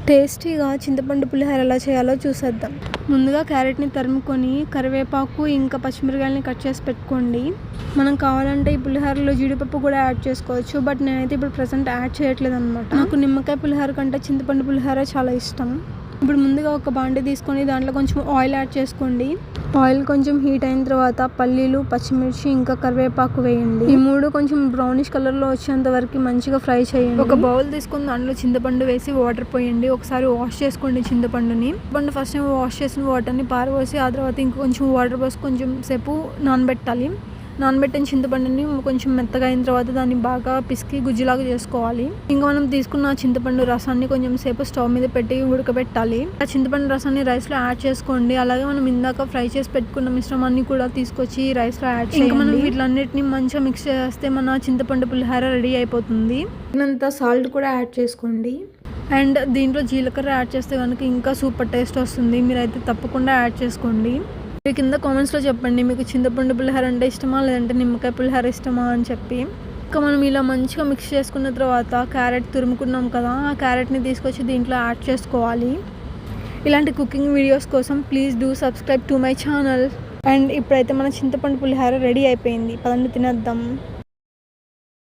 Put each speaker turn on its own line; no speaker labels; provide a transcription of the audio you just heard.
టేస్టీగా చింతపండు పులిహోర ఎలా చేయాలో చూసేద్దాం. ముందుగా క్యారెట్ని తరుముకొని కరివేపాకు ఇంకా పచ్చిమిరకాయలని కట్ చేసి పెట్టుకోండి. మనం కావాలంటే ఈ పులిహోరలో జీడిపప్పు కూడా యాడ్ చేసుకోవచ్చు. బట్ నేనైతే ఇప్పుడు ప్రజెంట్ యాడ్ చేయట్లేదు అనమాట. నాకు నిమ్మకాయ పులిహోర కంటే చింతపండు పులిహోర చాలా ఇష్టం. ఇప్పుడు ముందుగా ఒక బాండి తీసుకొని దాంట్లో కొంచెం ఆయిల్ యాడ్ చేసుకోండి. ఆయిల్ కొంచెం హీట్ అయిన తర్వాత పల్లీలు, పచ్చిమిర్చి ఇంకా కరివేపాకు వేయండి. ఈ మూడు కొంచెం బ్రౌనిష్ కలర్లో వచ్చేంత వరకు మంచిగా ఫ్రై చేయండి. ఒక బౌల్ తీసుకొని దాంట్లో చింతపండు వేసి వాటర్ పోయండి. ఒకసారి వాష్ చేసుకోండి చింతపండుని. ఫస్ట్ టైం వాష్ చేసిన వాటర్ని పారబోసి ఆ తర్వాత ఇంకొంచెం వాటర్ పోసి కొంచెం సేపు నానబెట్టాలి. నానబెట్టిన చింతపండుని కొంచెం మెత్తగా అయిన తర్వాత దాన్ని బాగా పిసికి గుజ్జులాగా చేసుకోవాలి. ఇంకా మనం తీసుకున్న చింతపండు రసాన్ని కొంచెం సేపు స్టవ్ మీద పెట్టి ఉడకబెట్టాలి. ఆ చింతపండు రసాన్ని రైస్లో యాడ్ చేసుకోండి. అలాగే మనం ఇందాక ఫ్రై చేసి పెట్టుకున్న మిశ్రమాన్ని కూడా తీసుకొచ్చి రైస్లో యాడ్ చేయండి. మనం వీటిలన్నిటిని మంచిగా మిక్స్ చేస్తే మన చింతపండు పులిహోర రెడీ అయిపోతుంది. తగినంత సాల్ట్ కూడా యాడ్ చేసుకోండి. అండ్ దీంట్లో జీలకర్ర యాడ్ చేస్తే కనుక ఇంకా సూపర్ టేస్ట్ వస్తుంది. మీరైతే తప్పకుండా యాడ్ చేసుకోండి. మీరు కింద కామెంట్స్లో చెప్పండి మీకు చింతపండు పులిహోర అంటే ఇష్టమా లేదంటే నిమ్మకాయ పులిహోర ఇష్టమా అని చెప్పి. ఇంకా మనం ఇలా మంచిగా మిక్స్ చేసుకున్న తర్వాత క్యారెట్ తురుముకున్నాం కదా, ఆ క్యారెట్ని తీసుకొచ్చి దీంట్లో యాడ్ చేసుకోవాలి. ఇలాంటి కుకింగ్ వీడియోస్ కోసం please do subscribe to my channel. And ఇప్పుడైతే మన చింతపండు పులిహోర రెడీ అయిపోయింది. పదండి తినేద్దాం.